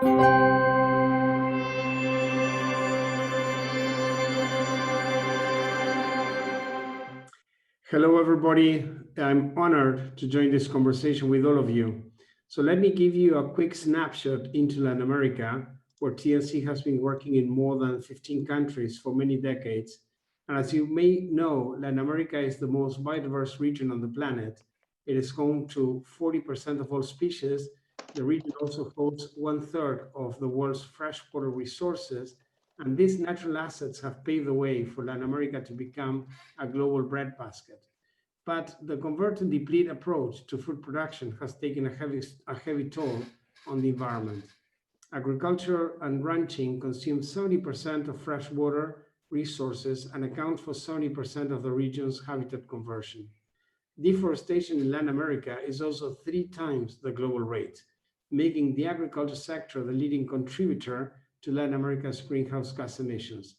Hello, everybody. I'm honored to join this conversation with all of you. So let me give you a quick snapshot into Latin America, where TNC has been working in more than 15 countries for many decades. And as you may know, Latin America is the most biodiverse region on the planet. It is home to 40% of all species. The region also holds 1/3 of the world's freshwater resources. And these natural assets have paved the way for Latin America to become a global breadbasket. But the convert and deplete approach to food production has taken a heavy toll on the environment. Agriculture and ranching consume 70% of freshwater resources and account for 70% of the region's habitat conversion. Deforestation in Latin America is also 3 times the global rate, making the agriculture sector the leading contributor to Latin America's greenhouse gas emissions.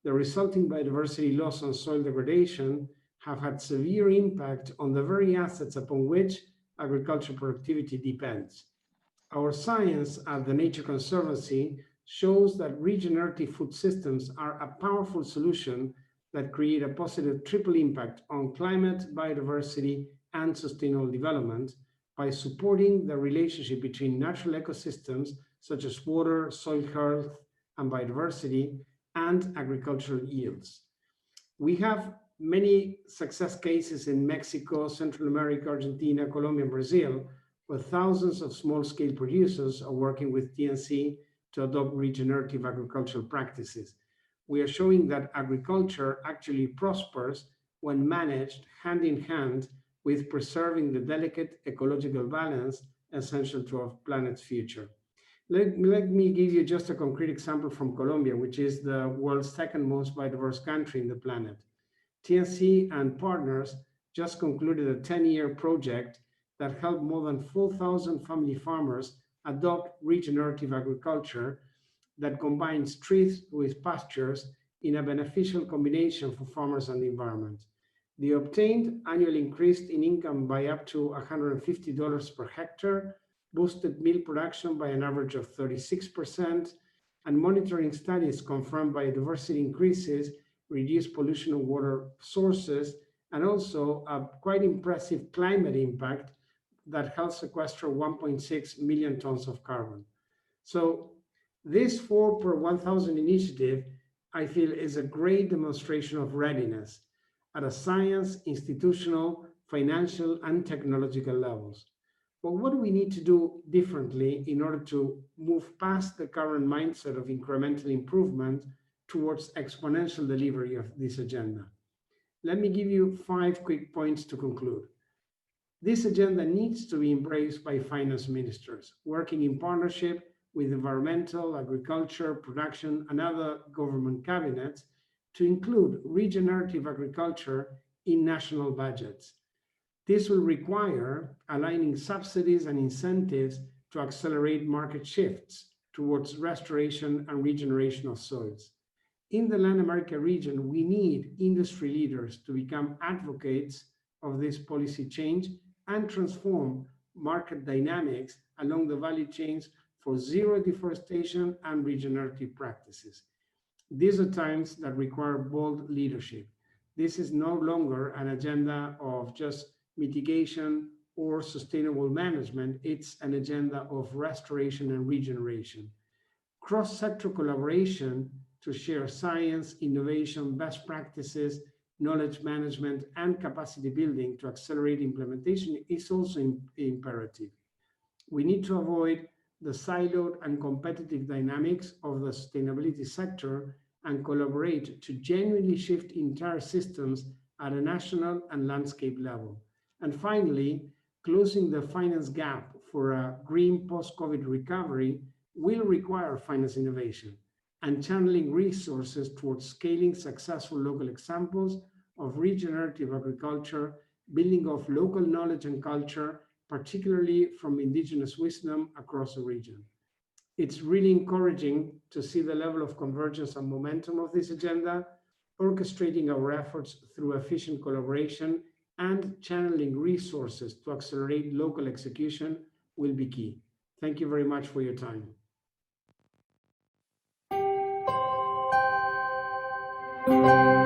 The resulting biodiversity loss and soil degradation have had severe impact on the very assets upon which agricultural productivity depends. Our science at the Nature Conservancy shows that regenerative food systems are a powerful solution that create a positive triple impact on climate, biodiversity, and sustainable development by supporting the relationship between natural ecosystems such as water, soil health, and biodiversity, and agricultural yields. We have many success cases in Mexico, Central America, Argentina, Colombia, and Brazil, where thousands of small-scale producers are working with TNC to adopt regenerative agricultural practices. We are showing that agriculture actually prospers when managed hand in hand with preserving the delicate ecological balance essential to our planet's future. Let me give you just a concrete example from Colombia, which is the world's second most biodiverse country in the planet. TNC and partners just concluded a 10-year project that helped more than 4,000 family farmers adopt regenerative agriculture that combines trees with pastures in a beneficial combination for farmers and the environment. The obtained annual increase in income by up to $150 per hectare, boosted meal production by an average of 36%, and monitoring studies confirmed biodiversity increases, reduced pollution of water sources, and also a quite impressive climate impact that helps sequester 1.6 million tons of carbon. So this 4 per 1,000 initiative, I feel, is a great demonstration of readiness at a science, institutional, financial, and technological levels. But what do we need to do differently in order to move past the current mindset of incremental improvement towards exponential delivery of this agenda? Let me give you 5 quick points to conclude. This agenda needs to be embraced by finance ministers, working in partnership with environmental, agriculture, production, and other government cabinets to include regenerative agriculture in national budgets. This will require aligning subsidies and incentives to accelerate market shifts towards restoration and regeneration of soils. In the Latin America region, we need industry leaders to become advocates of this policy change and transform market dynamics along the value chains for zero deforestation and regenerative practices. These are times that require bold leadership. This is no longer an agenda of just mitigation or sustainable management. It's an agenda of restoration and regeneration. Cross-sector collaboration to share science, innovation, best practices, knowledge management, and capacity building to accelerate implementation is also imperative. We need to avoid the siloed and competitive dynamics of the sustainability sector and collaborate to genuinely shift entire systems at a national and landscape level. And finally, closing the finance gap for a green post-COVID recovery will require finance innovation and channeling resources towards scaling successful local examples of regenerative agriculture, building of local knowledge and culture, particularly from indigenous wisdom across the region. It's really encouraging to see the level of convergence and momentum of this agenda. Orchestrating our efforts through efficient collaboration and channeling resources to accelerate local execution will be key. Thank you very much for your time. you.